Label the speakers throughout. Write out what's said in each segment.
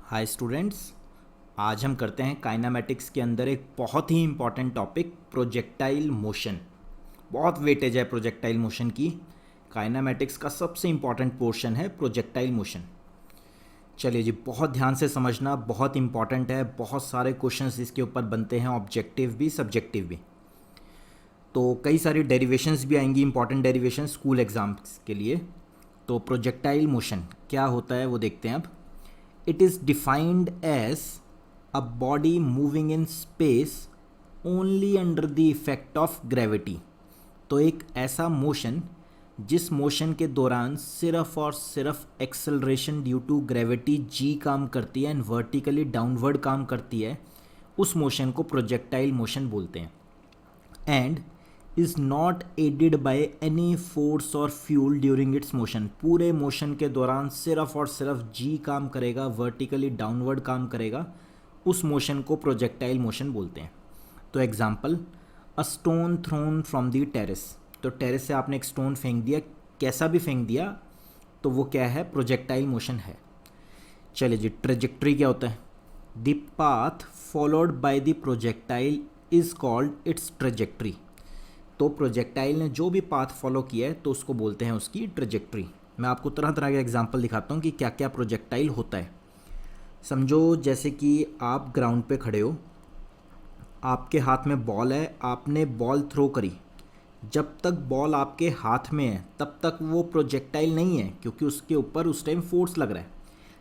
Speaker 1: Hi students. आज हम करते हैं काइनामेटिक्स के अंदर एक बहुत ही इम्पॉर्टेंट टॉपिक प्रोजेक्टाइल मोशन। बहुत वेटेज है प्रोजेक्टाइल मोशन की। काइनामेटिक्स का सबसे इम्पॉर्टेंट पोर्शन है प्रोजेक्टाइल मोशन। चलिए जी, बहुत ध्यान से समझना, बहुत इंपॉर्टेंट है। बहुत सारे क्वेश्चंस इसके ऊपर बनते हैं, ऑब्जेक्टिव भी सब्जेक्टिव भी। तो कई सारी डेरिवेशंस भी आएंगी, इंपॉर्टेंट डेरिवेशन स्कूल एग्जाम्स के लिए। तो प्रोजेक्टाइल मोशन क्या होता है वो देखते हैं अब। It is defined as a body moving in space only under the effect of gravity। तो एक ऐसा मोशन जिस मोशन के दौरान सिर्फ और सिर्फ acceleration due to gravity G काम करती है एंड वर्टिकली डाउनवर्ड काम करती है, उस मोशन को प्रोजेक्टाइल मोशन बोलते हैं। And is not aided by any force और फ्यूल ड्यूरिंग इट्स मोशन। पूरे मोशन के दौरान सिर्फ और सिर्फ जी काम करेगा, वर्टिकली डाउनवर्ड काम करेगा, उस मोशन को प्रोजेक्टाइल मोशन बोलते हैं। तो example, a stone thrown from the terrace. तो टेरेस से आपने एक स्टोन फेंक दिया, कैसा भी फेंक दिया, तो वो क्या है? प्रोजेक्टाइल मोशन है। चलिए जी, ट्रेजेक्ट्री क्या होता है? The path followed by the projectile is called its trajectory. तो प्रोजेक्टाइल ने जो भी पाथ फॉलो किया है तो उसको बोलते हैं उसकी ट्रेजेक्ट्री। मैं आपको तरह तरह के एग्जांपल दिखाता हूँ कि क्या क्या प्रोजेक्टाइल होता है। समझो जैसे कि आप ग्राउंड पे खड़े हो, आपके हाथ में बॉल है, आपने बॉल थ्रो करी। जब तक बॉल आपके हाथ में है तब तक वो प्रोजेक्टाइल नहीं है, क्योंकि उसके ऊपर उस टाइम फोर्स लग रहा है।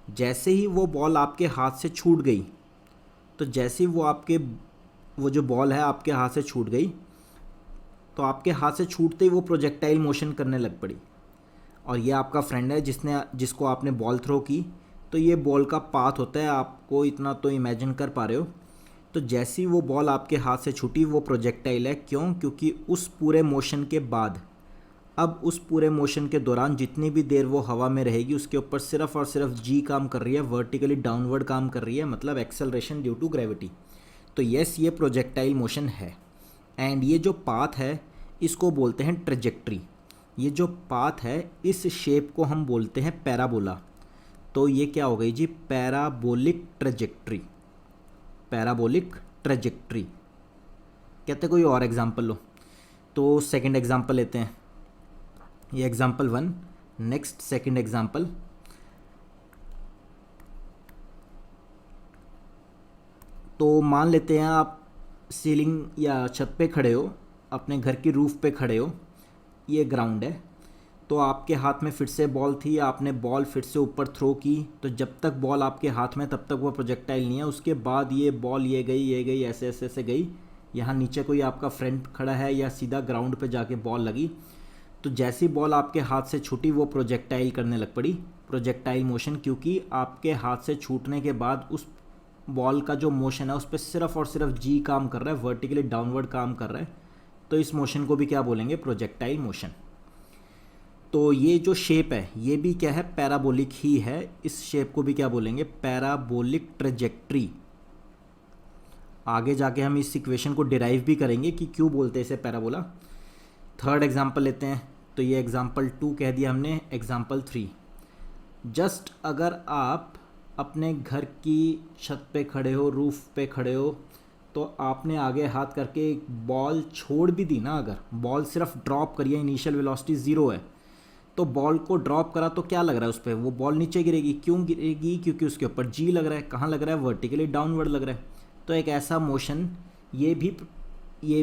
Speaker 1: जैसे ही वो बॉल आपके हाथ से छूट गई, तो जैसे ही वो जो बॉल है आपके हाथ से छूट गई, तो आपके हाथ से छूटते ही वो प्रोजेक्टाइल मोशन करने लग पड़ी। और ये आपका फ्रेंड है जिसको आपने बॉल थ्रो की, तो ये बॉल का पाथ होता है, आपको इतना तो इमेजिन कर पा रहे हो। तो जैसी वो बॉल आपके हाथ से छूटी वो प्रोजेक्टाइल है। क्यों? क्योंकि उस पूरे मोशन के बाद, अब उस पूरे मोशन के दौरान जितनी भी देर वो हवा में रहेगी उसके ऊपर सिर्फ और सिर्फ जी काम कर रही है, वर्टिकली डाउनवर्ड काम कर रही है, मतलब एक्सेलरेशन ड्यू टू ग्रेविटी। तो यस, ये प्रोजेक्टाइल मोशन है। एंड ये जो पाथ है इसको बोलते हैं ट्रेजेक्ट्री। ये जो पाथ है इस शेप को हम बोलते हैं पैराबोला। तो ये क्या हो गई जी? Parabolic trajectory. पैराबोलिक ट्रेजेक्ट्री कहते। कोई और एग्जांपल लो। तो सेकंड एग्जांपल लेते हैं, ये एग्जांपल 1। नेक्स्ट सेकंड एग्जांपल, तो मान लेते हैं आप सीलिंग या छत पे खड़े हो, अपने घर की रूफ पे खड़े हो, ये ग्राउंड है। तो आपके हाथ में फिर से बॉल थी, आपने बॉल फिर से ऊपर थ्रो की। तो जब तक बॉल आपके हाथ में तब तक वो प्रोजेक्टाइल नहीं है। उसके बाद ये बॉल ये गई ऐसे ऐसे ऐसे गई, यहाँ नीचे कोई आपका फ्रेंड खड़ा है या सीधा ग्राउंड पे जाके बॉल लगी। तो जैसी बॉल आपके हाथ से छूटी वो प्रोजेक्टाइल करने लग पड़ी, प्रोजेक्टाइल मोशन। क्योंकि आपके हाथ से छूटने के बाद उस बॉल का जो मोशन है उस पर सिर्फ और सिर्फ जी काम कर रहा है, वर्टिकली डाउनवर्ड काम कर रहा है। तो इस मोशन को भी क्या बोलेंगे? Projectile motion. तो ये जो शेप है ये भी क्या है? पैराबोलिक ही है। इस शेप को भी क्या बोलेंगे? Parabolic trajectory. आगे जाके हम इस इक्वेशन को डिराइव भी करेंगे कि क्यों बोलते हैं इसे पैराबोला। थर्ड एग्जांपल लेते हैं। तो ये एग्जांपल 2 कह दिया हमने। एग्जांपल 3, जस्ट अगर आप अपने घर की छत पे खड़े हो, रूफ पे खड़े हो, तो आपने आगे हाथ करके एक बॉल छोड़ भी दी ना, अगर बॉल सिर्फ ड्रॉप करिए, इनिशियल वेलोसिटी 0 है, तो बॉल को ड्रॉप करा तो क्या लग रहा है उस पर? वो बॉल नीचे गिरेगी। क्यों गिरेगी? क्योंकि उसके ऊपर जी लग रहा है। कहाँ लग रहा है? वर्टिकली डाउनवर्ड लग रहा है। तो एक ऐसा मोशन, ये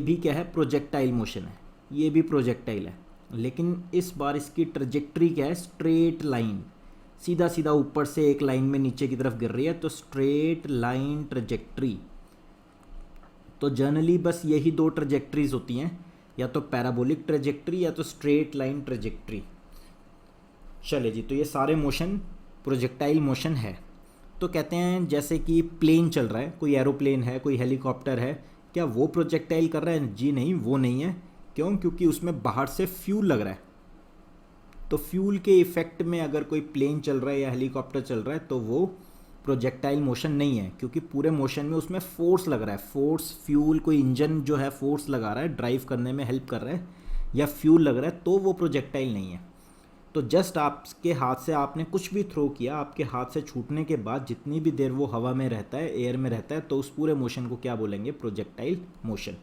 Speaker 1: भी क्या है? प्रोजेक्टाइल मोशन है। ये भी प्रोजेक्टाइल है, लेकिन इस बार इसकी ट्रेजेक्ट्री क्या है? स्ट्रेट लाइन, सीधा सीधा ऊपर से एक लाइन में नीचे की तरफ गिर रही है, तो स्ट्रेट लाइन ट्रेजेक्ट्री। तो जनरली बस यही दो ट्रेजेक्ट्रीज होती हैं, या तो पैराबोलिक ट्रेजेक्ट्री या तो स्ट्रेट लाइन ट्रेजेक्ट्री। चले जी, तो ये सारे मोशन प्रोजेक्टाइल मोशन है। तो कहते हैं जैसे कि प्लेन चल रहा है, कोई एरोप्लेन है, कोई हेलीकॉप्टर है, क्या वो प्रोजेक्टाइल कर रहा है? जी नहीं, वो नहीं है। क्यों? क्योंकि उसमें बाहर से फ्यूल लग रहा है। तो फ्यूल के इफ़ेक्ट में अगर कोई प्लेन चल रहा है या हेलीकॉप्टर चल रहा है तो वो प्रोजेक्टाइल मोशन नहीं है, क्योंकि पूरे मोशन में उसमें फोर्स लग रहा है। फोर्स, फ्यूल, कोई इंजन जो है फोर्स लगा रहा है, ड्राइव करने में हेल्प कर रहा है, या फ्यूल लग रहा है, तो वो प्रोजेक्टाइल नहीं है। तो जस्ट आपके हाथ से आपने कुछ भी थ्रो किया, आपके हाथ से छूटने के बाद जितनी भी देर वो हवा में रहता है, एयर में रहता है, तो उस पूरे मोशन को क्या बोलेंगे? Projectile motion.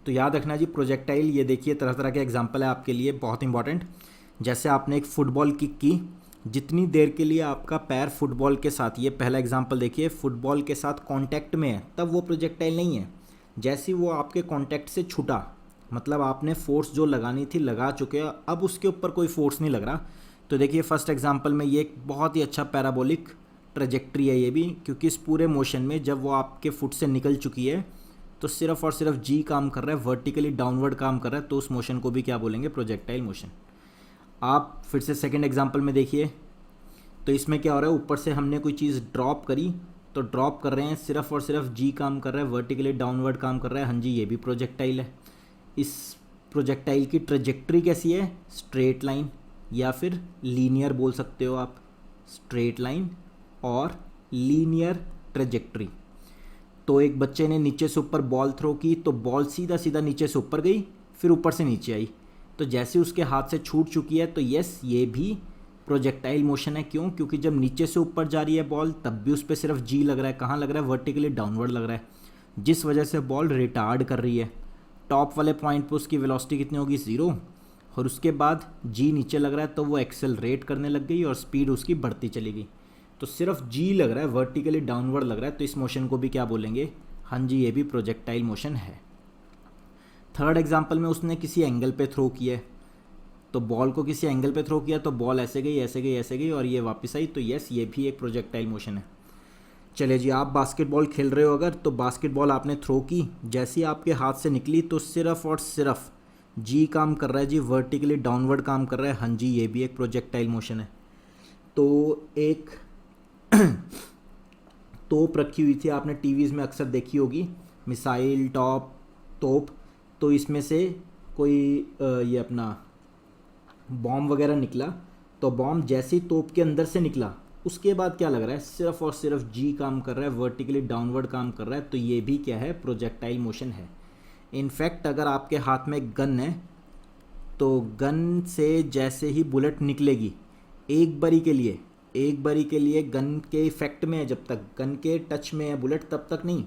Speaker 1: तो याद रखना जी, प्रोजेक्टाइल, ये देखिए तरह तरह के एग्जाम्पल है आपके लिए बहुत इंपॉर्टेंट। जैसे आपने एक फुटबॉल किक की, जितनी देर के लिए आपका पैर फुटबॉल के साथ, ये पहला एग्जाम्पल देखिए, फुटबॉल के साथ कांटेक्ट में है, तब वो प्रोजेक्टाइल नहीं है। जैसे वो आपके कांटेक्ट से छूटा, मतलब आपने फोर्स जो लगानी थी लगा चुके हो, अब उसके ऊपर कोई फोर्स नहीं लग रहा। तो देखिए फर्स्ट एग्जाम्पल में ये एक बहुत ही अच्छा पैराबोलिक ट्रेजेक्ट्री है ये भी, क्योंकि इस पूरे मोशन में जब वो आपके फुट से निकल चुकी है तो सिर्फ और सिर्फ जी काम कर रहा है, वर्टिकली डाउनवर्ड काम कर रहा है, तो उस मोशन को भी क्या बोलेंगे? Projectile motion. आप फिर से सेकंड एग्जांपल में देखिए, तो इसमें क्या हो रहा है? ऊपर से हमने कोई चीज़ ड्रॉप करी, तो ड्रॉप कर रहे हैं, सिर्फ और सिर्फ जी काम कर रहा है, वर्टिकली डाउनवर्ड काम कर रहा है। हाँ जी, ये भी प्रोजेक्टाइल है। इस प्रोजेक्टाइल की ट्रेजेक्ट्री कैसी है? स्ट्रेट लाइन, या फिर लीनियर बोल सकते हो आप, स्ट्रेट लाइन और लीनियर ट्रेजेक्ट्री। तो एक बच्चे ने नीचे से ऊपर बॉल थ्रो की, तो बॉल सीधा सीधा नीचे से ऊपर गई, फिर ऊपर से नीचे आई, तो जैसे उसके हाथ से छूट चुकी है, तो यस, ये भी प्रोजेक्टाइल मोशन है। क्यों? क्योंकि जब नीचे से ऊपर जा रही है बॉल, तब भी उस पर सिर्फ जी लग रहा है। कहाँ लग रहा है? वर्टिकली डाउनवर्ड लग रहा है, जिस वजह से बॉल रिटार्ड कर रही है। टॉप वाले पॉइंट पे उसकी वेलोसिटी कितनी होगी? 0, और उसके बाद जी नीचे लग रहा है, तो वो एक्सेलरेट करने लग गई और स्पीड उसकी बढ़ती चली गई। तो सिर्फ जी लग रहा है, वर्टिकली डाउनवर्ड लग रहा है, तो इस मोशन को भी क्या बोलेंगे? हाँ जी, ये भी प्रोजेक्टाइल मोशन है। थर्ड एग्जांपल में उसने किसी एंगल पे थ्रो किया है, तो बॉल को किसी एंगल पे थ्रो किया, तो बॉल ऐसे गई ऐसे गई ऐसे गई और ये वापस आई, तो यस, ये भी एक प्रोजेक्टाइल मोशन है। चलिए जी, आप बास्केटबॉल खेल रहे हो अगर, तो बास्केटबॉल आपने थ्रो की, जैसे ही आपके हाथ से निकली तो सिर्फ और सिर्फ जी काम कर रहा है जी, वर्टिकली डाउनवर्ड काम कर रहा है। हाँ जी, ये भी एक प्रोजेक्टाइल मोशन है। तो एक तोप रखी हुई थी, आपने टीवीज़ में अक्सर देखी होगी, मिसाइल तोप। तो इसमें से कोई ये अपना बॉम्ब वगैरह निकला, तो बॉम्ब जैसे ही तोप के अंदर से निकला, उसके बाद क्या लग रहा है? सिर्फ और सिर्फ जी काम कर रहा है, वर्टिकली डाउनवर्ड काम कर रहा है, तो ये भी क्या है? प्रोजेक्टाइल मोशन है। इनफैक्ट अगर आपके हाथ में गन है, तो गन से जैसे ही बुलेट निकलेगी, एक बारी के लिए गन के इफेक्ट में है, जब तक गन के टच में है बुलेट तब तक नहीं,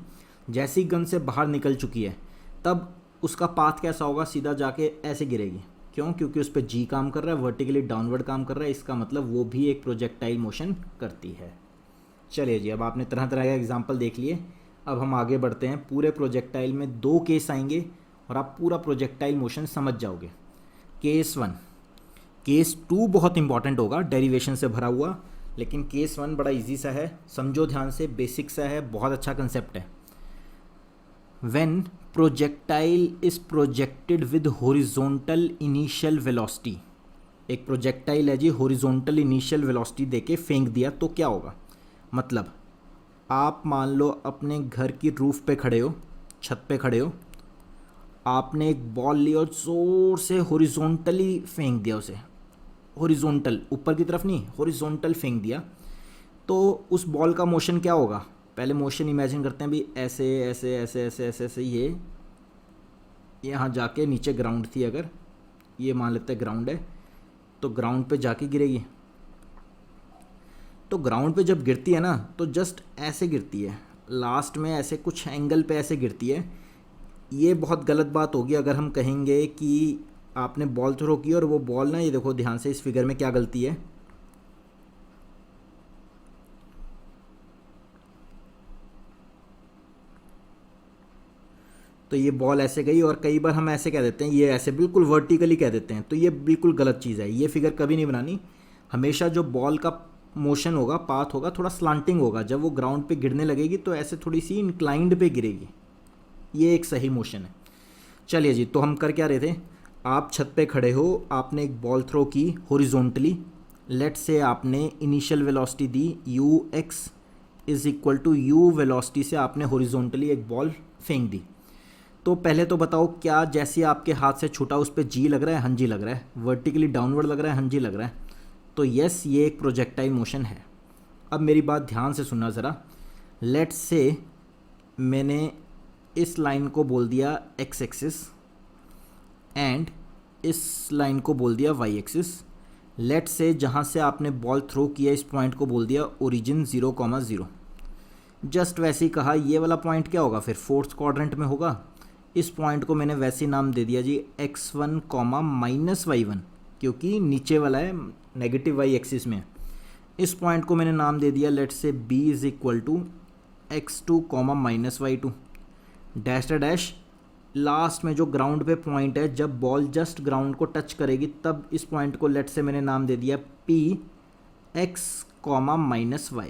Speaker 1: जैसी गन से बाहर निकल चुकी है तब उसका पाथ कैसा होगा? सीधा जाके ऐसे गिरेगी। क्यों? क्योंकि उस पर जी काम कर रहा है, वर्टिकली डाउनवर्ड काम कर रहा है, इसका मतलब वो भी एक प्रोजेक्टाइल मोशन करती है। चलिए जी, अब आपने तरह तरह के एग्जाम्पल देख लिए, अब हम आगे बढ़ते हैं। पूरे प्रोजेक्टाइल में 2 केस आएंगे और आप पूरा प्रोजेक्टाइल मोशन समझ जाओगे। केस 1, केस 2 बहुत इंपॉर्टेंट होगा, डेरिवेशन से भरा हुआ, लेकिन केस 1 बड़ा इजी सा है, समझो ध्यान से, बेसिक सा है, बहुत अच्छा कंसेप्ट है। When projectile is projected with horizontal initial velocity, एक प्रोजेक्टाइल है जी, हॉरिजॉन्टल इनिशियल वेलोसिटी देके फेंक दिया, तो क्या होगा? मतलब आप मान लो अपने घर की रूफ पे खड़े हो, छत पे खड़े हो, आपने एक बॉल ली और ज़ोर से हॉरिजॉन्टली फेंक दिया उसे, हॉरिजॉन्टल, ऊपर की तरफ नहीं, हॉरिजॉन्टल फेंक दिया, तो उस बॉल का मोशन क्या होगा? पहले मोशन इमेजिन करते हैं भी, ऐसे ऐसे ऐसे ऐसे ऐसे ऐसे, ये यहाँ जाके नीचे ग्राउंड थी, अगर ये मान लेते हैं ग्राउंड है, तो ग्राउंड पे जाके गिरेगी। तो ग्राउंड पे जब गिरती है ना, तो जस्ट ऐसे गिरती है, लास्ट में ऐसे कुछ एंगल पे ऐसे गिरती है। ये बहुत गलत बात होगी अगर हम कहेंगे कि आपने बॉल थ्रो की और वो बॉल ना, ये देखो ध्यान से इस फिगर में क्या गलती है, तो ये बॉल ऐसे गई, और कई बार हम ऐसे कह देते हैं, ये ऐसे बिल्कुल वर्टिकली कह देते हैं, तो ये बिल्कुल गलत चीज़ है। ये फिगर कभी नहीं बनानी। हमेशा जो बॉल का मोशन होगा, पाथ होगा, थोड़ा स्लांटिंग होगा। जब वो ग्राउंड पे गिरने लगेगी तो ऐसे थोड़ी सी इंक्लाइंड पे गिरेगी, ये एक सही मोशन है। चलिए जी, तो हम कर क्या रहे थे? आप छत पे खड़े हो, आपने एक बॉल थ्रो की हॉरिजॉन्टली, लेट से आपने इनिशियल वेलोसिटी दी u x is equal to u velocity से आपने हॉरिजॉन्टली एक बॉल फेंक दी। तो पहले तो बताओ, क्या जैसे आपके हाथ से छूटा उस पर जी लग रहा है? हाँ जी लग रहा है। वर्टिकली डाउनवर्ड लग रहा है? हाँ जी लग रहा है। तो यस, ये एक प्रोजेक्टाइल मोशन है। अब मेरी बात ध्यान से सुनना ज़रा। लेट्स से मैंने इस लाइन को बोल दिया एक्स एक्सिस एंड इस लाइन को बोल दिया वाई एक्सिस, लेट से जहाँ से आपने बॉल थ्रो किया इस पॉइंट को बोल दिया ओरिजिन 0,0। जस्ट वैसे ही कहा ये वाला पॉइंट क्या होगा फिर फोर्थ क्वाड्रेंट में होगा। इस पॉइंट को मैंने वैसे ही नाम दे दिया जी x1, -y1, क्योंकि नीचे वाला है नेगेटिव वाई एक्सिस में। इस पॉइंट को मैंने नाम दे दिया let say b is equal to x2, -y2 dash dash. Last में जो ग्राउंड पे पॉइंट है, जब बॉल जस्ट ग्राउंड को टच करेगी तब इस पॉइंट को लेट से मैंने नाम दे दिया p x, -y।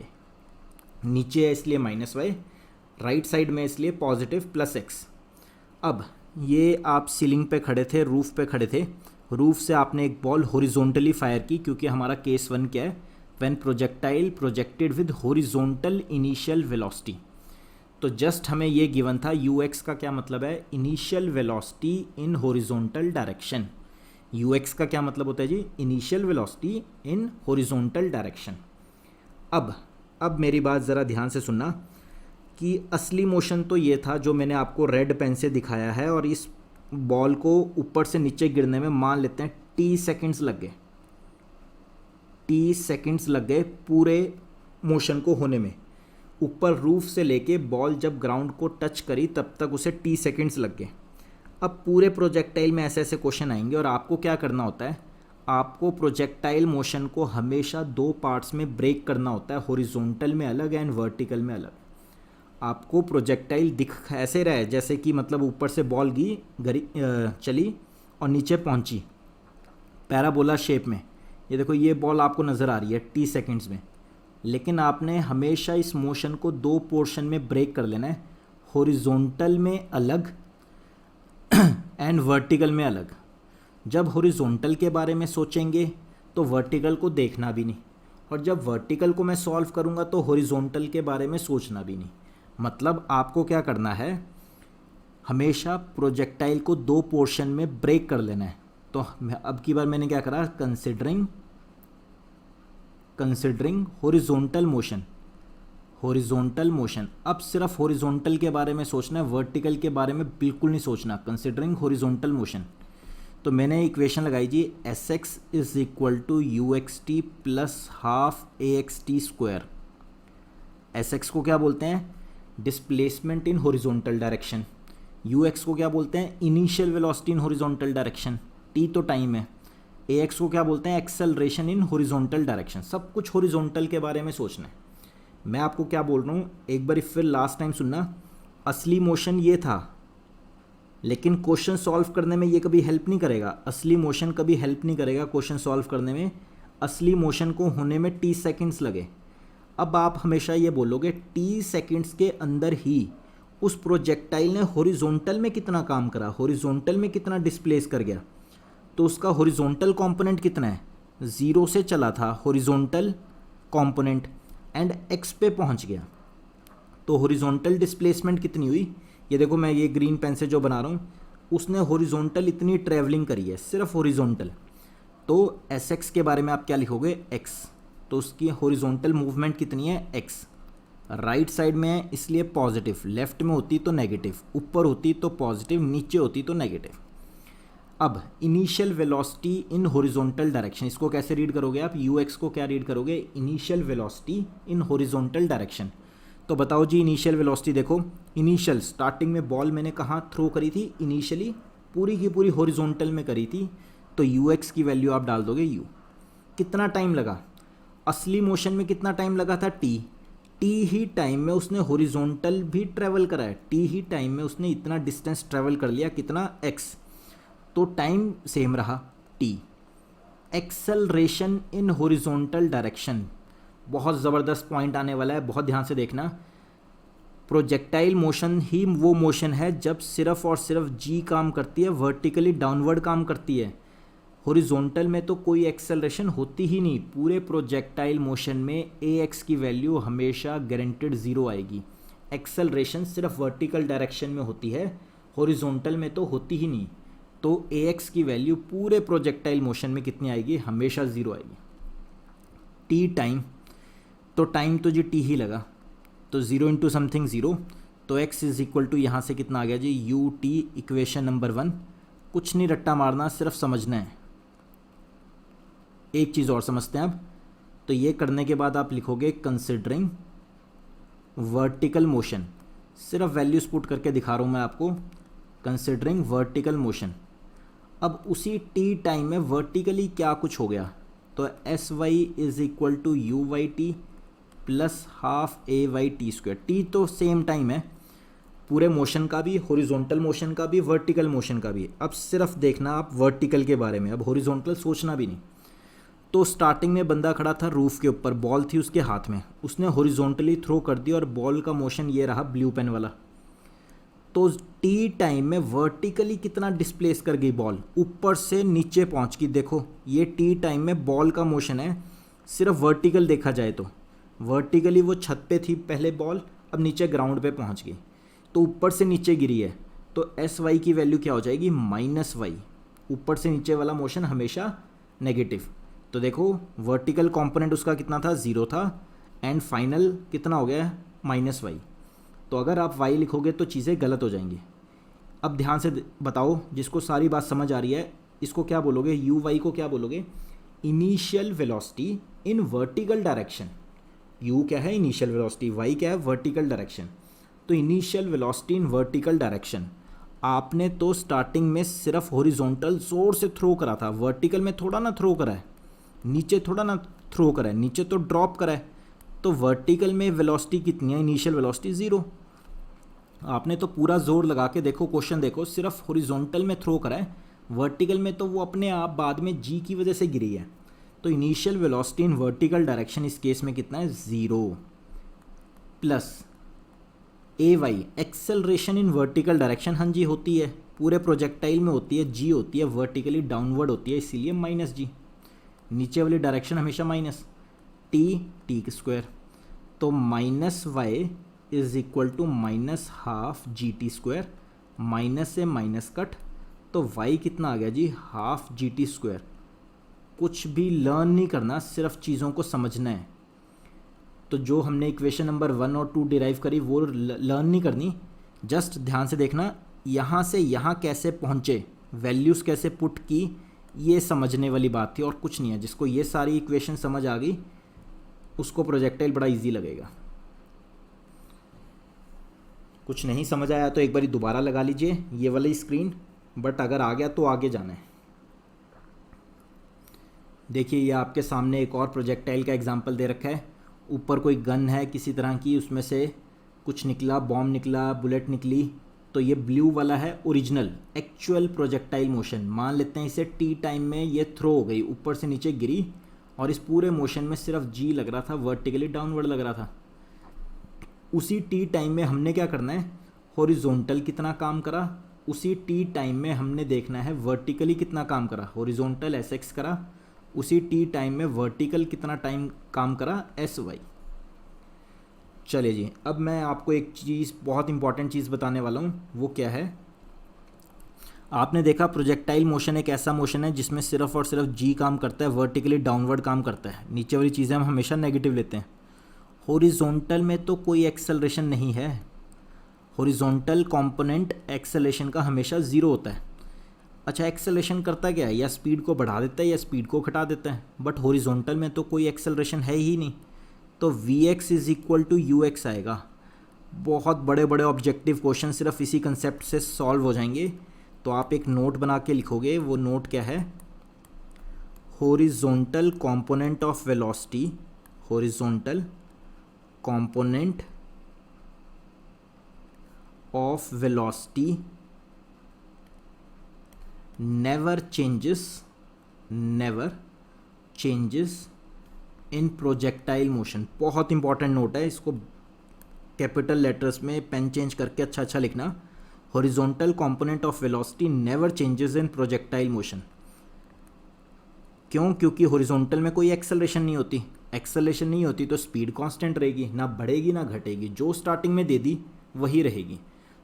Speaker 1: नीचे है इसलिए -y, राइट साइड में इसलिए पॉजिटिव +x। अब ये आप सीलिंग पे खड़े थे, रूफ पे खड़े थे, रूफ से आपने एक बॉल हॉरिजॉन्टली फायर की, क्योंकि हमारा केस 1 क्या है, when projectile projected with horizontal initial velocity. तो जस्ट हमें ये गिवन था ux का क्या मतलब है, initial velocity in horizontal direction. ux का क्या मतलब होता है जी, initial velocity in horizontal direction. अब मेरी बात ज़रा ध्यान से सुनना कि असली मोशन तो ये था जो मैंने आपको रेड पेन से दिखाया है, और इस बॉल को ऊपर से नीचे गिरने में मान लेते हैं t सेकेंड्स लग गए, t सेकेंड्स लग गए पूरे मोशन को होने में। ऊपर रूफ से लेके बॉल जब ग्राउंड को टच करी तब तक उसे t सेकेंड्स लग गए। अब पूरे प्रोजेक्टाइल में ऐसे ऐसे क्वेश्चन आएंगे, और आपको क्या करना होता है, आपको प्रोजेक्टाइल मोशन को हमेशा 2 पार्ट्स में ब्रेक करना होता है, हॉरिजॉन्टल में अलग एंड वर्टिकल में अलग। आपको प्रोजेक्टाइल दिख ऐसे रहे जैसे कि मतलब ऊपर से बॉल चली और नीचे पहुंची पैराबोला शेप में। ये देखो ये बॉल आपको नज़र आ रही है t सेकेंड्स में, लेकिन आपने हमेशा इस मोशन को 2 पोर्शन में ब्रेक कर लेना है, हॉरिजॉन्टल में अलग एंड वर्टिकल में अलग। जब हॉरिजॉन्टल के बारे में सोचेंगे तो वर्टिकल को देखना भी नहीं, और जब वर्टिकल को मैं सॉल्व करूँगा तो हॉरिजॉन्टल के बारे में सोचना भी नहीं। मतलब आपको क्या करना है, हमेशा प्रोजेक्टाइल को 2 पोर्शन में ब्रेक कर लेना है। तो अब की बार मैंने क्या करा, कंसिडरिंग हॉरिजॉन्टल मोशन। अब सिर्फ हॉरिजॉन्टल के बारे में सोचना है, वर्टिकल के बारे में बिल्कुल नहीं सोचना, कंसिडरिंग हॉरिजॉन्टल मोशन। तो मैंने इक्वेशन लगाई जी Sx is equal to uxt plus half axt²। Sx को क्या बोलते हैं, displacement in horizontal direction. ux को क्या बोलते हैं, initial velocity in horizontal direction, t तो टाइम है। ax को क्या बोलते हैं, एक्सेलरेशन इन हॉरिजॉन्टल डायरेक्शन। सब कुछ हॉरिजॉन्टल के बारे में सोचना है। मैं आपको क्या बोल रहा हूँ, एक बार फिर लास्ट टाइम सुनना, असली मोशन ये था, लेकिन क्वेश्चन सॉल्व करने में ये कभी हेल्प नहीं करेगा। असली मोशन कभी हेल्प नहीं करेगा क्वेश्चन सॉल्व करने में। असली मोशन को होने में t सेकेंड्स लगे। अब आप हमेशा ये बोलोगे t सेकेंड्स के अंदर ही उस प्रोजेक्टाइल ने हॉरिजॉन्टल में कितना काम करा, हॉरिजॉन्टल में कितना डिस्प्लेस कर गया। तो उसका हॉरिजॉन्टल कंपोनेंट कितना है, 0 से चला था हॉरिजॉन्टल कंपोनेंट एंड x पे पहुंच गया। तो हॉरिजॉन्टल डिस्प्लेसमेंट कितनी हुई, ये देखो मैं ये ग्रीन पेन से जो बना रहा हूँ, उसने हॉरिजॉन्टल इतनी ट्रैवलिंग करी है, सिर्फ हॉरिजॉन्टल। तो Sx के बारे में आप क्या लिखोगे, x। तो उसकी हॉरिजॉन्टल मूवमेंट कितनी है, x। राइट साइड में है इसलिए पॉजिटिव, लेफ्ट में होती तो नेगेटिव, ऊपर होती तो पॉजिटिव, नीचे होती तो नेगेटिव। अब initial velocity in horizontal direction, इसको कैसे रीड करोगे आप, ux को क्या रीड करोगे, initial velocity in horizontal direction. तो बताओ जी इनिशियल वेलोसिटी देखो, इनिशियल स्टार्टिंग में बॉल मैंने कहाँ थ्रो करी थी, इनिशियली पूरी की पूरी हॉरिजॉन्टल में करी थी, तो ux की वैल्यू आप डाल दोगे u। कितना टाइम लगा, असली मोशन में कितना टाइम लगा था, t ही टाइम में उसने हॉरिजॉन्टल भी ट्रैवल करा है, t ही टाइम में उसने इतना डिस्टेंस ट्रैवल कर लिया, कितना, x। तो टाइम सेम रहा t। Acceleration in horizontal direction, बहुत ज़बरदस्त पॉइंट आने वाला है, बहुत ध्यान से देखना। प्रोजेक्टाइल मोशन ही वो मोशन है जब सिर्फ और सिर्फ g काम करती है, वर्टिकली डाउनवर्ड काम करती है। हॉरिजॉन्टल में तो कोई एक्सेलरेशन होती ही नहीं। पूरे प्रोजेक्टाइल मोशन में ax की वैल्यू हमेशा गारंटेड 0 आएगी। एक्सेलरेशन सिर्फ वर्टिकल डायरेक्शन में होती है, हॉरिजॉन्टल में तो होती ही नहीं। तो ax की वैल्यू पूरे प्रोजेक्टाइल मोशन में कितनी आएगी, हमेशा 0 आएगी। t टाइम, तो टाइम तो जी t ही लगा, तो 0 इंटू समथिंग 0, तो x इज इक्वल टू यहाँ से कितना आ गया जी, ut। इक्वेशन नंबर 1, कुछ नहीं रट्टा मारना, सिर्फ समझना है। एक चीज़ और समझते हैं अब। तो ये करने के बाद आप लिखोगे कंसिडरिंग वर्टिकल मोशन, सिर्फ वैल्यूज पुट करके दिखा रहा हूँ मैं आपको, कंसिडरिंग वर्टिकल मोशन। अब उसी टी टाइम में वर्टिकली क्या कुछ हो गया, तो s y is equal to u y t plus half a y t square. T तो सेम टाइम है पूरे मोशन का भी, हॉरिजॉन्टल मोशन का भी, वर्टिकल मोशन का भी। अब सिर्फ देखना आप वर्टिकल के बारे में, अब हॉरिजॉन्टल सोचना भी नहीं। तो स्टार्टिंग में बंदा खड़ा था रूफ के ऊपर, बॉल थी उसके हाथ में, उसने हॉरिजॉन्टली थ्रो कर दी और बॉल का मोशन ये रहा ब्लू पेन वाला। तो टी टाइम में वर्टिकली कितना डिस्प्लेस कर गई बॉल, ऊपर से नीचे पहुंच गई। देखो ये टी टाइम में बॉल का मोशन है, सिर्फ वर्टिकल देखा जाए तो वर्टिकली वो छत पे थी पहले बॉल, अब नीचे ग्राउंड पे पहुंच गई, तो ऊपर से नीचे गिरी है। तो एस वाई की वैल्यू क्या हो जाएगी, माइनस वाई। ऊपर से नीचे वाला मोशन हमेशा नेगेटिव। तो देखो वर्टिकल कंपोनेंट उसका कितना था, 0 था, एंड फाइनल कितना हो गया, माइनस वाई। तो अगर आप वाई लिखोगे तो चीज़ें गलत हो जाएंगी। अब ध्यान से बताओ, जिसको सारी बात समझ आ रही है इसको क्या बोलोगे, यू वाई को क्या बोलोगे, initial velocity in vertical direction. You क्या है, इनिशियल वेलोसिटी, वाई क्या है, वर्टिकल डायरेक्शन। तो initial velocity in vertical direction, आपने तो स्टार्टिंग में सिर्फ हॉरिजॉन्टल जोर से थ्रो करा था, वर्टिकल में थोड़ा ना थ्रो करा है, नीचे थोड़ा ना थ्रो करा है, नीचे तो ड्रॉप करा है। तो वर्टिकल में वेलोसिटी कितनी है, इनिशियल वेलोसिटी 0। आपने तो पूरा जोर लगा के देखो, क्वेश्चन देखो, सिर्फ हॉरिजॉन्टल में थ्रो करा है, वर्टिकल में तो वो अपने आप बाद में जी की वजह से गिरी है। तो initial velocity in vertical direction इस केस में कितना है, 0 plus a y acceleration in vertical direction, हाँ जी होती है, पूरे प्रोजेक्टाइल में होती है, जी होती है, वर्टिकली डाउनवर्ड होती है, इसीलिए माइनस जी, नीचे वाली डायरेक्शन हमेशा माइनस, टी स्क्वायर। तो minus y is equal to minus half g t square, minus से माइनस कट, तो वाई कितना आ गया जी, हाफ जी टी स्क्वायर। कुछ भी लर्न नहीं करना, सिर्फ चीज़ों को समझना है। तो जो हमने इक्वेशन नंबर 1 और 2 डिराइव करी वो लर्न नहीं करनी, जस्ट ध्यान से देखना यहाँ से यहाँ कैसे पहुँचे, वैल्यूज़ कैसे पुट की, ये समझने वाली बात थी और कुछ नहीं है। जिसको ये सारी इक्वेशन समझ आ गई उसको प्रोजेक्टाइल बड़ा इजी लगेगा। कुछ नहीं समझ आया तो एक बारी दोबारा लगा लीजिए ये वाली स्क्रीन, बट अगर आ गया तो आगे जाना है। देखिए ये आपके सामने एक और प्रोजेक्टाइल का एग्जांपल दे रखा है। ऊपर कोई गन है किसी तरह की, उसमें से कुछ निकला, बॉम्ब निकला, बुलेट निकली। तो ये ब्लू वाला है ओरिजिनल एक्चुअल प्रोजेक्टाइल मोशन। मान लेते हैं इसे टी टाइम में ये थ्रो हो गई, ऊपर से नीचे गिरी, और इस पूरे मोशन में सिर्फ जी लग रहा था, वर्टिकली डाउनवर्ड लग रहा था। उसी टी टाइम में हमने क्या करना है, हॉरिजॉन्टल कितना काम करा, उसी टी टाइम में हमने देखना है वर्टिकली कितना काम करा, हॉरिजॉन्टल एस एक्स करा, उसी टी टाइम में वर्टिकल कितना टाइम काम करा, एस वाई। चलिए जी, अब मैं आपको एक चीज़, बहुत इंपॉर्टेंट चीज़ बताने वाला हूँ। वो क्या है, आपने देखा प्रोजेक्टाइल मोशन एक ऐसा मोशन है जिसमें सिर्फ और सिर्फ जी काम करता है, वर्टिकली डाउनवर्ड काम करता है, नीचे वाली चीज़ें हम हमेशा नेगेटिव लेते हैं। हॉरिजॉन्टल में तो कोई एक्सेलरेशन नहीं है, हॉरिजॉन्टल कंपोनेंट एक्सेलरेशन का हमेशा 0 होता है। अच्छा एक्सेलरेशन करता क्या है, या स्पीड को बढ़ा देता है या स्पीड को घटा देता है, बट हॉरिजॉन्टल में तो कोई एक्सेलरेशन है ही नहीं। तो v x is equal to u x आएगा। बहुत बड़े बड़े ऑब्जेक्टिव क्वेश्चन सिर्फ इसी कंसेप्ट से सॉल्व हो जाएंगे। तो आप एक नोट बना के लिखोगे, वो नोट क्या है, horizontal component of velocity, horizontal component of velocity never changes in projectile motion। बहुत इंपॉर्टेंट नोट है, इसको कैपिटल लेटर्स में पेन चेंज करके अच्छा लिखना। Horizontal component of velocity never changes in projectile motion. क्यों, क्योंकि हॉरिजॉन्टल में कोई एक्सेलरेशन नहीं होती, एक्सेलरेशन नहीं होती तो स्पीड कांस्टेंट रहेगी, ना बढ़ेगी ना घटेगी, जो स्टार्टिंग में दे दी वही रहेगी।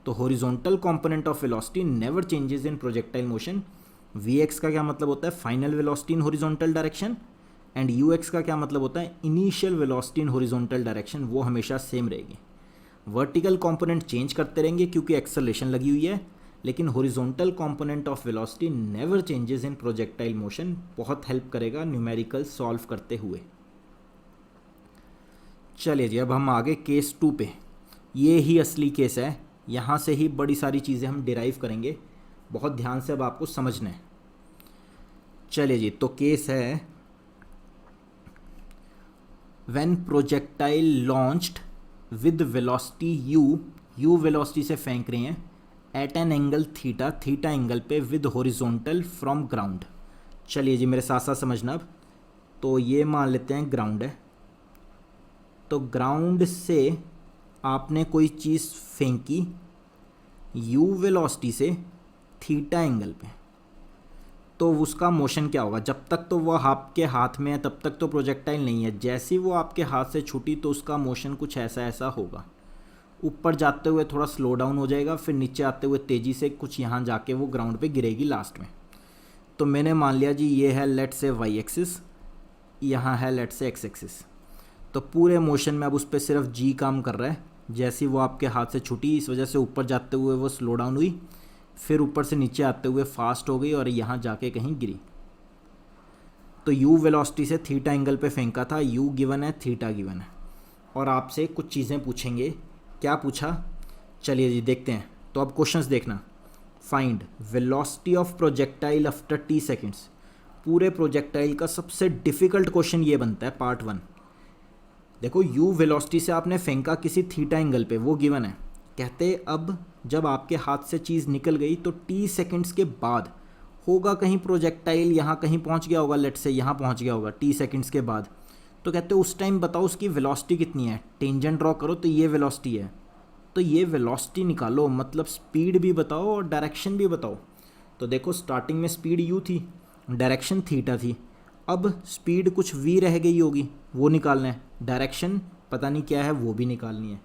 Speaker 1: तो horizontal component of velocity never changes in projectile motion. V x का क्या मतलब होता है, final velocity in horizontal direction, and u x का क्या मतलब होता है, initial velocity in horizontal direction, वो हमेशा सेम रहेगी। वर्टिकल कंपोनेंट चेंज करते रहेंगे क्योंकि एक्सेलरेशन लगी हुई है, लेकिन horizontal component of velocity never changes in projectile motion. बहुत हेल्प करेगा न्यूमेरिकल सॉल्व करते हुए। चलिए जी, अब हम आगे केस 2 पे। ये ही असली केस है, यहाँ से ही बड़ी सारी चीज़ें हम डिराइव करेंगे। बहुत ध्यान से अब आपको समझना है। चलिए जी, तो केस है when projectile launched with velocity u velocity से फेंक रही हैं at an angle theta angle पे विद हॉरिजॉन्टल फ्रॉम ग्राउंड। चलिए जी, मेरे साथ साथ समझना अब। तो ये मान लेते हैं ग्राउंड है, तो ग्राउंड से आपने कोई चीज़ फेंकी यू वेलोसिटी से थीटा एंगल पे, तो उसका मोशन क्या होगा? जब तक तो वो आपके हाथ में है तब तक तो प्रोजेक्टाइल नहीं है। जैसे ही वो आपके हाथ से छूटी तो उसका मोशन कुछ ऐसा होगा। ऊपर जाते हुए थोड़ा स्लो डाउन हो जाएगा, फिर नीचे आते हुए तेज़ी से कुछ यहाँ जाके वो ग्राउंड पे गिरेगी लास्ट में। तो मैंने मान लिया जी ये है लेट से वाई एक्सिस, यहाँ है लेट से एक्स एक्सिस। तो पूरे मोशन में अब उस पर सिर्फ जी काम कर रहा है। जैसे ही वो आपके हाथ से छूटी, इस वजह से ऊपर जाते हुए वो स्लो डाउन हुई, फिर ऊपर से नीचे आते हुए फास्ट हो गई और यहाँ जाके कहीं गिरी। तो u वेलोसिटी से थीटा एंगल पे फेंका था, u गिवन है, थीटा गिवन है, और आपसे कुछ चीज़ें पूछेंगे। क्या पूछा? चलिए जी देखते हैं। तो अब क्वेश्चंस देखना। Find velocity of projectile after t seconds. पूरे प्रोजेक्टाइल का सबसे डिफ़िकल्ट क्वेश्चन ये बनता है, पार्ट 1। देखो, u वेलोसिटी से आपने फेंका किसी थीटा एंगल पे, वो गिवन है। कहते अब जब आपके हाथ से चीज़ निकल गई तो t सेकेंड्स के बाद होगा कहीं प्रोजेक्टाइल यहाँ कहीं पहुँच गया होगा, लेट से यहाँ पहुँच गया होगा t सेकेंड्स के बाद। तो कहते उस टाइम बताओ उसकी वेलोसिटी कितनी है। टेंजेंट ड्रॉ करो तो ये वेलोसिटी है, तो ये वेलोसिटी निकालो, मतलब स्पीड भी बताओ और डायरेक्शन भी बताओ। तो देखो, स्टार्टिंग में स्पीड u थी, डायरेक्शन थीटा थी। अब स्पीड कुछ v रह गई होगी, वो निकालना है। डायरेक्शन पता नहीं क्या है, वो भी निकालनी है।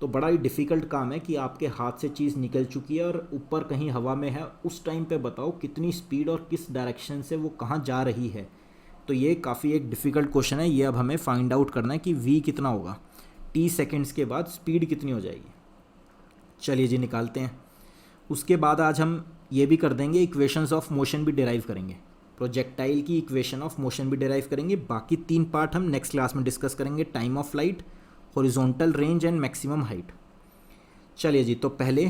Speaker 1: तो बड़ा ही डिफ़िकल्ट काम है कि आपके हाथ से चीज़ निकल चुकी है और ऊपर कहीं हवा में है, उस टाइम पे बताओ कितनी स्पीड और किस डायरेक्शन से वो कहाँ जा रही है। तो ये काफ़ी एक डिफ़िकल्ट क्वेश्चन है। ये अब हमें फाइंड आउट करना है कि v कितना होगा, t सेकेंड्स के बाद स्पीड कितनी हो जाएगी। चलिए जी निकालते हैं। उसके बाद आज हम ये भी कर देंगे, इक्वेशंस ऑफ मोशन भी डिराइव करेंगे। प्रोजेक्टाइल की इक्वेशन ऑफ मोशन भी डिराइव करेंगे। बाकी 3 पार्ट हम नेक्स्ट क्लास में डिस्कस करेंगे। Time of light, horizontal range and maximum height. चलिए जी, तो पहले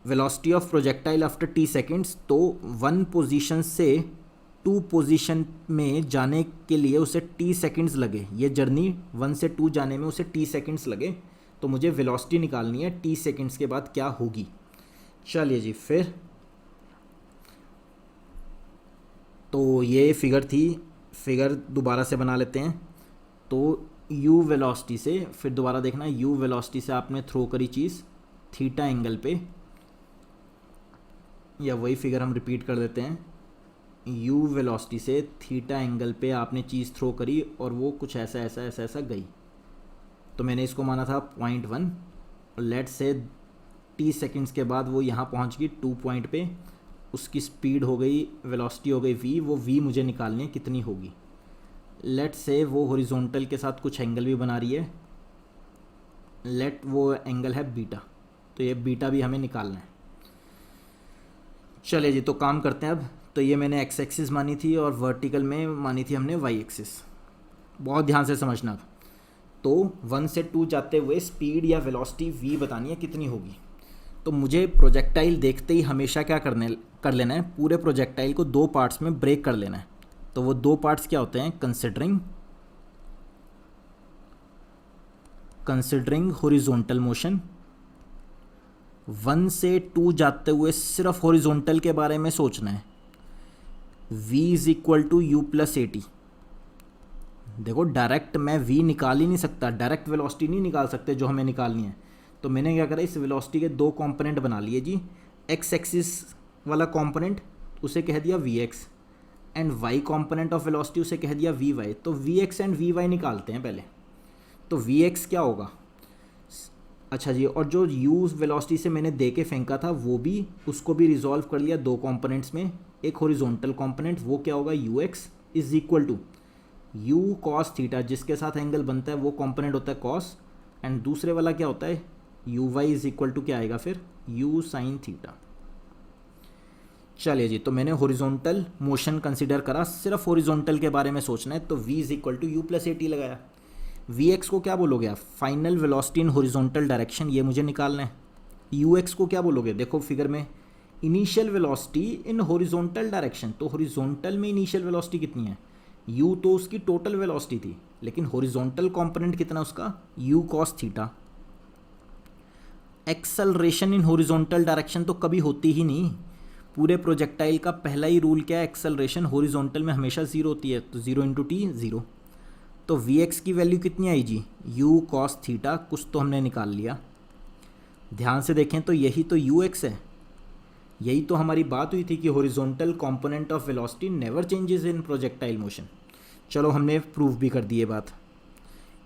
Speaker 1: velocity of projectile after t seconds. तो 1 पोजीशन से 2 पोजीशन में जाने के लिए उसे t सेकेंड्स लगे। ये जर्नी 1 से 2 जाने में उसे t सेकेंड्स लगे, तो मुझे वेलोसिटी निकालनी है t सेकेंड्स के बाद क्या होगी। चलिए जी, फिर तो ये फिगर थी, फिगर दोबारा से बना लेते हैं। तो u वेलोसिटी से, फिर दोबारा देखना, u वेलोसिटी से आपने थ्रो करी चीज़ थीटा एंगल पे, या वही फिगर हम रिपीट कर देते हैं। u वेलोसिटी से थीटा एंगल पे आपने चीज़ थ्रो करी और वो कुछ ऐसा गई। तो मैंने इसको माना था 0.1, और लेट से t सेकेंड्स के बाद वो यहाँ पहुँच गई 2 पॉइंट पे। उसकी स्पीड हो गई, वेलोसिटी हो गई v, वो v मुझे निकालनी है कितनी होगी। लेट से वो हॉरिजॉन्टल के साथ कुछ एंगल भी बना रही है, लेट वो एंगल है बीटा, तो ये बीटा भी हमें निकालना है। चलिए जी, तो काम करते हैं अब। तो ये मैंने एक्स एक्सिस मानी थी और वर्टिकल में मानी थी हमने वाई एक्सिस। बहुत ध्यान से समझना। तो 1 से 2 जाते हुए स्पीड या वेलोसिटी v बतानी है कितनी होगी। तो मुझे प्रोजेक्टाइल देखते ही हमेशा क्या कर लेना है, पूरे प्रोजेक्टाइल को 2 पार्ट्स में ब्रेक कर लेना है। तो वो 2 पार्ट्स क्या होते हैं? Considering horizontal motion. 1 से 2 जाते हुए सिर्फ हॉरिजॉन्टल के बारे में सोचना है। v is equal to u plus a t. देखो, डायरेक्ट मैं v निकाल ही नहीं सकता, डायरेक्ट वेलोसिटी नहीं निकाल सकते जो हमें निकालनी है। तो मैंने क्या करा, इस वेलोसिटी के 2 कंपोनेंट बना लिए जी। एक्स एक्सिस वाला कंपोनेंट उसे कह दिया vx, and y component of velocity उसे कह दिया vy। तो vx एंड vy निकालते हैं पहले। तो vx क्या होगा? अच्छा जी, और जो u वेलोसिटी से मैंने दे के फेंका था वो भी, उसको भी रिजॉल्व कर लिया 2 कंपोनेंट्स में। एक हॉरिजॉन्टल कंपोनेंट, वो क्या होगा, ux is equal to u cos theta, जिसके साथ एंगल बनता है वो कंपोनेंट होता है cos, एंड दूसरे वाला क्या होता है u y is equal to क्या आएगा फिर, यू साइन थीटा। चलिए जी, तो मैंने हॉरिजॉन्टल मोशन कंसिडर करा, सिर्फ हॉरिजॉन्टल के बारे में सोचना है, तो v is equal to u plus a t लगाया। वी एक्स को क्या बोलोगे आप, final velocity in horizontal direction, ये मुझे निकालना है। यू एक्स को क्या बोलोगे, देखो फिगर में initial velocity in horizontal direction, तो हॉरिजॉन्टल में इनिशियल वेलोसिटी कितनी है, u तो उसकी टोटल वेलोसिटी थी, लेकिन हॉरिजॉन्टल कंपोनेंट कितना उसका, u cos theta. Acceleration in horizontal direction तो कभी होती ही नहीं, पूरे प्रोजेक्टाइल का पहला ही रूल क्या है, एक्सेलरेशन हॉरिजॉन्टल में हमेशा जीरो होती है, तो जीरो इंटू टी जीरो। तो वी एक्स की वैल्यू कितनी आई जी, यू कॉस थीटा, कुछ तो हमने निकाल लिया। ध्यान से देखें तो यही तो यू एक्स है, यही तो हमारी बात हुई थी कि horizontal component of velocity never changes in projectile motion. चलो हमने प्रूव भी कर दी ये बात,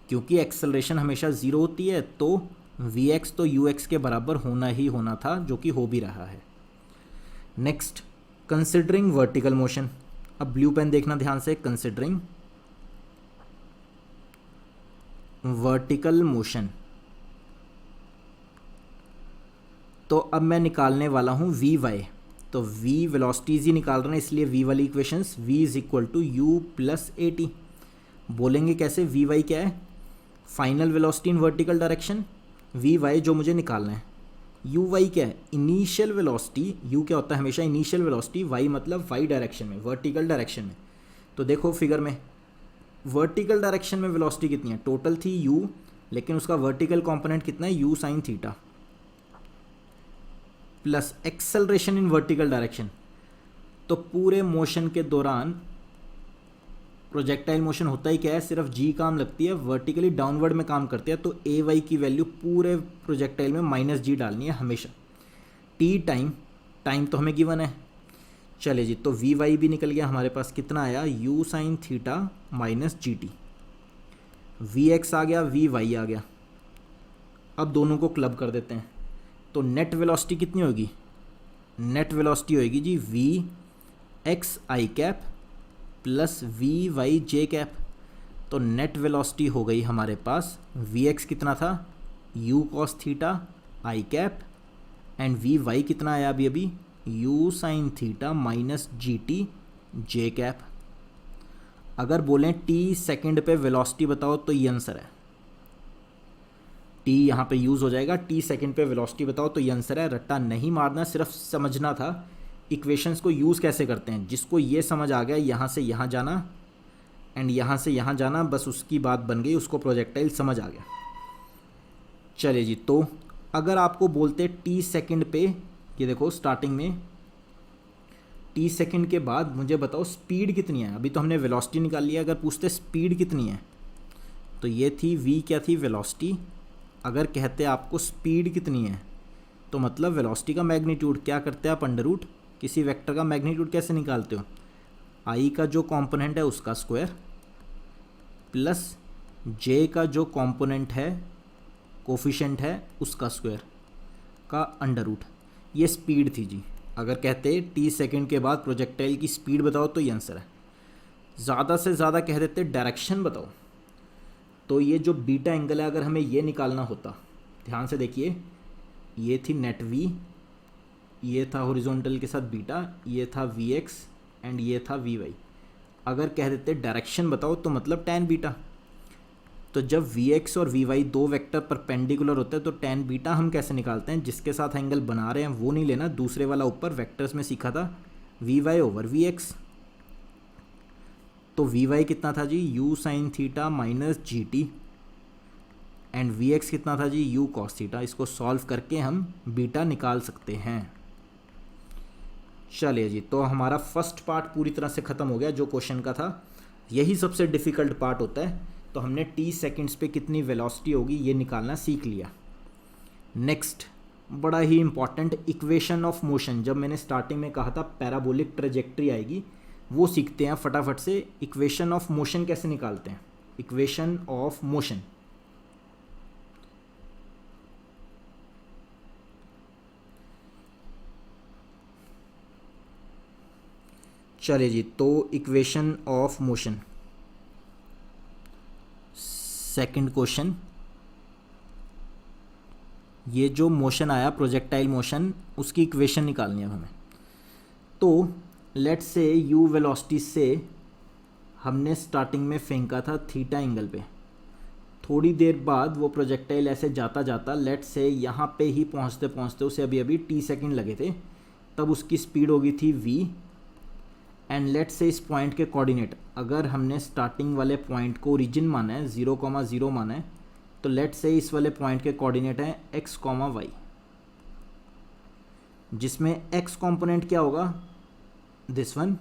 Speaker 1: क्योंकि एक्सेलरेशन हमेशा ज़ीरो होती है, तो वी एक्स तो यू एक्स के बराबर होना ही होना था, जो कि हो भी रहा है। Next, considering vertical motion. अब ब्लू पेन देखना ध्यान से, कंसिडरिंग वर्टिकल मोशन। तो अब मैं निकालने वाला हूँ वी वाई, तो वी वेलोसिटीज ही निकाल रहे हैं, इसलिए वी वाली equations v is equal to u plus a t. बोलेंगे कैसे, वी वाई क्या है, final velocity in vertical direction, v y जो मुझे निकालना है, यू वाई क्या है, इनिशियल वेलोसिटी, यू क्या होता है हमेशा इनिशियल वेलोसिटी, वाई मतलब वाई डायरेक्शन में, वर्टिकल डायरेक्शन में। तो देखो फिगर में वर्टिकल डायरेक्शन में वेलोसिटी कितनी है, टोटल थी यू, लेकिन उसका वर्टिकल कंपोनेंट कितना है, you sine theta, plus acceleration in vertical direction. तो पूरे मोशन के दौरान प्रोजेक्टाइल मोशन होता ही क्या है, सिर्फ जी काम लगती है, वर्टिकली डाउनवर्ड में काम करते हैं, तो ए वाई की वैल्यू पूरे प्रोजेक्टाइल में माइनस जी डालनी है हमेशा। टी टाइम तो हमें गिवन है, चले जी, तो वी वाई भी निकल गया हमारे पास, कितना आया, u sine theta minus g t. V x आ गया, वी वाई आ गया। अब दोनों को क्लब कर देते हैं, तो नेट वेलोसिटी कितनी होगी, नेट वेलोसिटी होगी जी v x i cap plus v y j cap. तो नेट वेलोसिटी हो गई हमारे पास, वी एक्स कितना था, u cos theta i cap, and v y कितना आया अभी अभी, u sine theta minus g t j cap. अगर बोलें टी सेकंड पे वेलोसिटी बताओ, तो ये आंसर है, टी यहाँ पे यूज़ हो जाएगा, टी सेकंड पे वेलोसिटी बताओ, तो ये आंसर है। रट्टा नहीं मारना, सिर्फ समझना था इक्वेशंस को यूज़ कैसे करते हैं। जिसको ये समझ आ गया, यहाँ से यहाँ जाना एंड यहाँ से यहाँ जाना, बस उसकी बात बन गई, उसको प्रोजेक्टाइल समझ आ गया। चलिए जी, तो अगर आपको बोलते टी सेकंड पे, ये देखो स्टार्टिंग में टी सेकंड के बाद मुझे बताओ स्पीड कितनी है, अभी तो हमने वेलोसिटी निकाल लिया, अगर पूछते स्पीड कितनी है, तो ये थी वी क्या थी, वेलोसिटी। अगर कहते आपको स्पीड कितनी है, तो मतलब वेलोसिटी का मैग्नीट्यूड, क्या करते हैं आप, अंडर रूट, किसी वेक्टर का मैग्नीट्यूड कैसे निकालते हो, आई का जो कंपोनेंट है उसका स्क्वायर प्लस जे का जो कंपोनेंट है, कोफिशिएंट है, उसका स्क्वायर का अंडर रूट। ये स्पीड थी जी। अगर कहते टी सेकंड के बाद प्रोजेक्टाइल की स्पीड बताओ, तो ये आंसर है। ज़्यादा से ज़्यादा कह देते डायरेक्शन बताओ, तो ये जो बीटा एंगल है, अगर हमें ये निकालना होता, ध्यान से देखिए, ये थी नेट वी, ये था हॉरिजॉन्टल के साथ बीटा, ये था वी एक्स एंड ये था वी वाई। अगर कह देते डायरेक्शन बताओ, तो मतलब टैन बीटा। तो जब वी एक्स और वी वाई दो वेक्टर परपेंडिकुलर होते हैं, तो टैन बीटा हम कैसे निकालते हैं, जिसके साथ एंगल बना रहे हैं वो नहीं लेना, दूसरे वाला ऊपर वेक्टर्स में सीखा था, v y over v x. तो वी वाई कितना था जी, u sine theta minus g t, and v x कितना था जी, यू कॉस थीटा। इसको सॉल्व करके हम बीटा निकाल सकते हैं। चलिए जी, तो हमारा फर्स्ट पार्ट पूरी तरह से ख़त्म हो गया जो क्वेश्चन का था। यही सबसे डिफ़िकल्ट पार्ट होता है। तो हमने टी सेकंड्स पे कितनी वेलोसिटी होगी ये निकालना सीख लिया। नेक्स्ट, बड़ा ही इंपॉर्टेंट, इक्वेशन ऑफ मोशन। जब मैंने स्टार्टिंग में कहा था पैराबोलिक ट्रेजेक्ट्री आएगी, वो सीखते हैं फटाफट से। इक्वेशन ऑफ मोशन कैसे निकालते हैं, इक्वेशन ऑफ मोशन। चलिए जी, तो equation of motion, second question, ये जो मोशन आया प्रोजेक्टाइल मोशन, उसकी इक्वेशन निकालनी है हमें। तो लेट्स से यू वेलोसिटी से हमने स्टार्टिंग में फेंका था थीटा एंगल पे, थोड़ी देर बाद वो प्रोजेक्टाइल ऐसे जाता जाता लेट्स से यहाँ पे ही पहुँचते पहुँचते उसे अभी अभी t सेकेंड लगे थे, तब उसकी स्पीड होगी थी v। एंड लेट्स से इस पॉइंट के कोऑर्डिनेट, अगर हमने स्टार्टिंग वाले पॉइंट को ओरिजिन माना है, 0,0 माना है, तो लेट्स से इस वाले पॉइंट के कोऑर्डिनेट हैं x, y, जिसमें x कंपोनेंट क्या होगा, this one,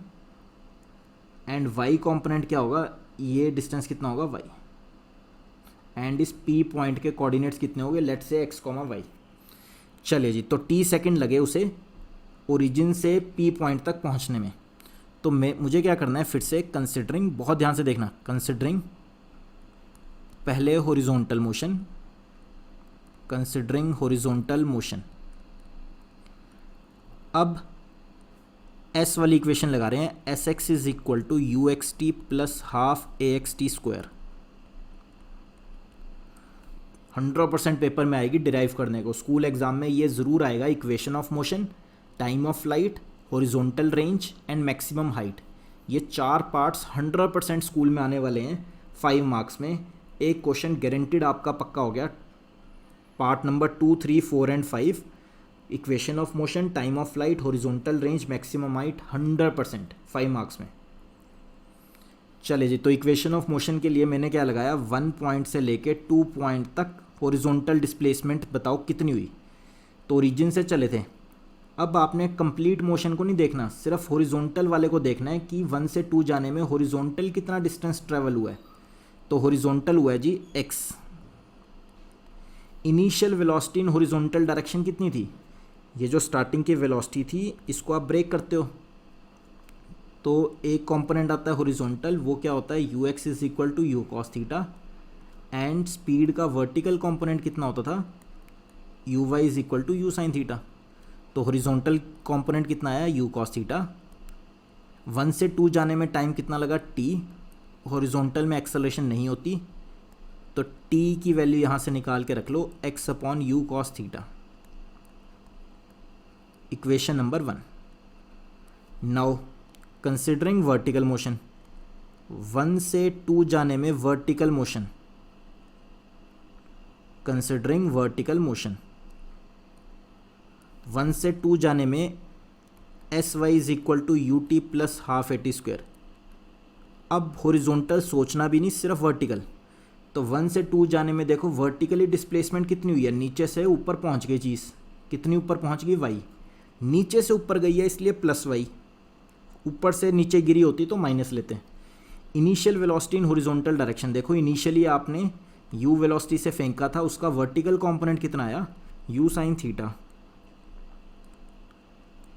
Speaker 1: and y component क्या होगा, ये डिस्टेंस कितना होगा y, एंड इस p पॉइंट के कोऑर्डिनेट्स कितने होंगे, लेट्स से x, y। चलिए जी, तो t सेकंड लगे उसे ओरिजिन से p पॉइंट तक पहुंचने में। तो मुझे क्या करना है, फिर से कंसिडरिंग, बहुत ध्यान से देखना, कंसिडरिंग पहले horizontal motion, considering horizontal motion. अब s वाली इक्वेशन लगा रहे हैं, s x is equal to u x t plus half a x t square. 100% paper में आएगी डिराइव करने को, स्कूल एग्जाम में ये ज़रूर आएगा, equation of motion, time of flight, horizontal range and maximum height. ये 4 पार्ट्स 100% स्कूल में आने वाले हैं 5 मार्क्स में। एक क्वेश्चन गारंटीड आपका पक्का हो गया, part number 2, 3, 4 and 5, equation of motion, time of flight, horizontal range, maximum height, 100% 5 marks में। चले जी, तो इक्वेशन ऑफ मोशन के लिए मैंने क्या लगाया, 1 पॉइंट से लेके 2 पॉइंट तक हॉरिजॉन्टल डिस्प्लेसमेंट बताओ कितनी हुई। तो ओरिजिन से चले थे, अब आपने कंप्लीट मोशन को नहीं देखना, सिर्फ हॉरिजॉन्टल वाले को देखना है कि 1 से 2 जाने में हॉरिजॉन्टल कितना डिस्टेंस ट्रेवल हुआ है। तो हॉरिजॉन्टल हुआ है जी x। Initial velocity in horizontal direction कितनी थी, ये जो स्टार्टिंग की वेलोसिटी थी, इसको आप ब्रेक करते हो तो एक कंपोनेंट आता है हॉरिजॉन्टल, वो क्या होता है, u x is equal to u cos theta, and speed का वर्टिकल कंपोनेंट कितना होता था, u y is equal to u sine theta. तो हॉरिजॉन्टल कंपोनेंट कितना आया, यू कॉस थीटा। 1 से 2 जाने में टाइम कितना लगा, t। हॉरिजॉन्टल में एक्सेलरेशन नहीं होती, तो t की वैल्यू यहाँ से निकाल के रख लो, x upon u cos theta, equation number 1। Now considering vertical motion, 1 से 2 जाने में vertical motion, considering vertical motion 1 से 2 जाने में s y is equal to u t plus half a t square. अब हॉरिजॉन्टल सोचना भी नहीं, सिर्फ वर्टिकल। तो 1 से 2 जाने में देखो वर्टिकली डिस्प्लेसमेंट कितनी हुई है, नीचे से ऊपर पहुंच गई चीज़, कितनी ऊपर पहुंच गई, वाई। नीचे से ऊपर गई है इसलिए प्लस वाई, ऊपर से नीचे गिरी होती तो माइनस लेते हैं। Initial velocity in horizontal direction, देखो इनिशियली आपने यू वेलोसिटी से फेंका था, उसका वर्टिकल कंपोनेंट कितना आया, u sine theta.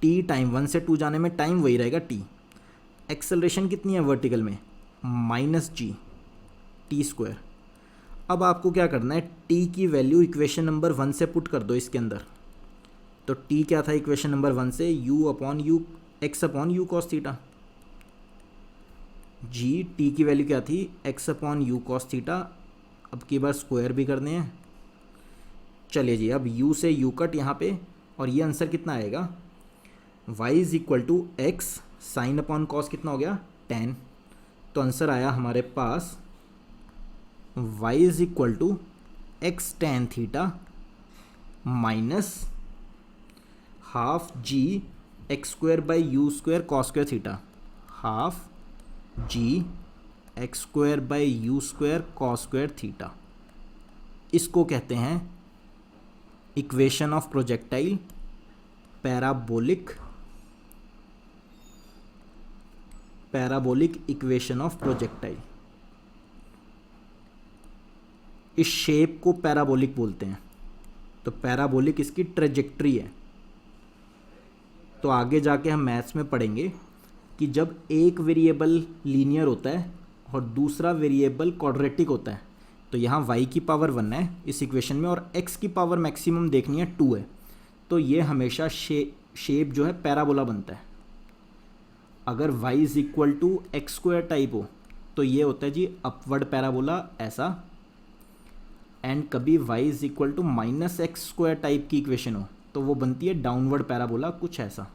Speaker 1: T time, 1 से 2 जाने में टाइम वही रहेगा टी। एक्सेलरेशन कितनी है वर्टिकल में, माइनस जी टी स्क्वायर। अब आपको क्या करना है, टी की वैल्यू इक्वेशन नंबर 1 से पुट कर दो इसके अंदर। तो टी क्या था इक्वेशन नंबर 1 से, you upon you, x upon u cos theta. G T की वैल्यू क्या थी, x upon u cos theta. अब की बार स्क्वायर भी करने हैं। चलिए जी, अब u से u कट यहाँ पे, और ये आंसर कितना आएगा, y is equal to x sine upon cos कितना हो गया, tan। तो आंसर आया हमारे पास y is equal to x tan theta minus half g x square by u square cos square theta, half g x square by u square cos square theta. इसको कहते हैं equation of projectile parabolic equation of projectile. इस shape को parabolic बोलते हैं। तो parabolic इसकी trajectory है। तो आगे जाके हम मैथ्स में पढ़ेंगे कि जब एक वेरिएबल लीनियर होता है और दूसरा वेरिएबल क्वाड्रेटिक होता है, तो यहाँ y की पावर 1 है इस इक्वेशन में, और x की पावर मैक्सिमम देखनी है 2 है। तो ये हमेशा शेप जो है पैराबोला बनता है। अगर y is equal to x square type हो तो ये होता है जी अपवर्ड पैराबोला ऐसा, एंड कभी y is equal to minus x square type की इक्वेशन हो तो वो बनती है डाउनवर्ड पैराबोला, कुछ ऐसा।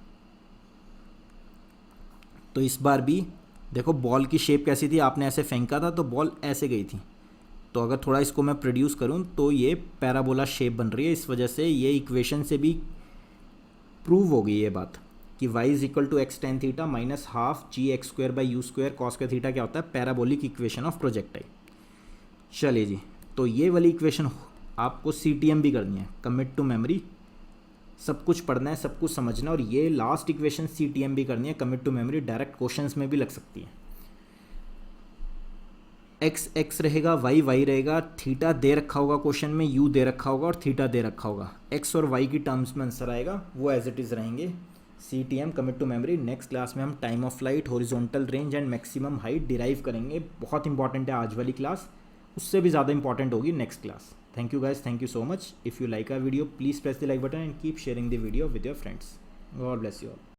Speaker 1: तो इस बार भी देखो बॉल की शेप कैसी थी, आपने ऐसे फेंका था तो बॉल ऐसे गई थी। तो अगर थोड़ा इसको मैं प्रोड्यूस करूं तो ये पैराबोला शेप बन रही है। इस वजह से ये इक्वेशन से भी प्रूव हो गई ये बात कि y is equal to x tan theta minus half g x square by u square cos square theta क्या होता है, पैराबोलिक इक्वेशन ऑफ प्रोजेक्टाइल। चलिए जी, तो ये वाली इक्वेशन आपको CTM भी करनी है, कमिट टू मेमोरी। सब कुछ पढ़ना है, सब कुछ समझना है, और ये लास्ट इक्वेशन CTM भी करनी है, commit to memory. Direct questions में भी लग सकती है। एक्स एक्स रहेगा, वाई वाई रहेगा, थीटा दे रखा होगा क्वेश्चन में, यू दे रखा होगा और थीटा दे रखा होगा। एक्स और वाई की टर्म्स में आंसर आएगा, वो एज इट इज़ रहेंगे। CTM commit to memory. Next class में हम time of flight, horizontal range and maximum height derive करेंगे। बहुत इंपॉर्टेंट है आज वाली क्लास, उससे भी ज़्यादा इंपॉर्टेंट होगी next class. Thank you guys, thank you so much. If you like our video please press the like button and keep sharing the video with your friends. God bless you all.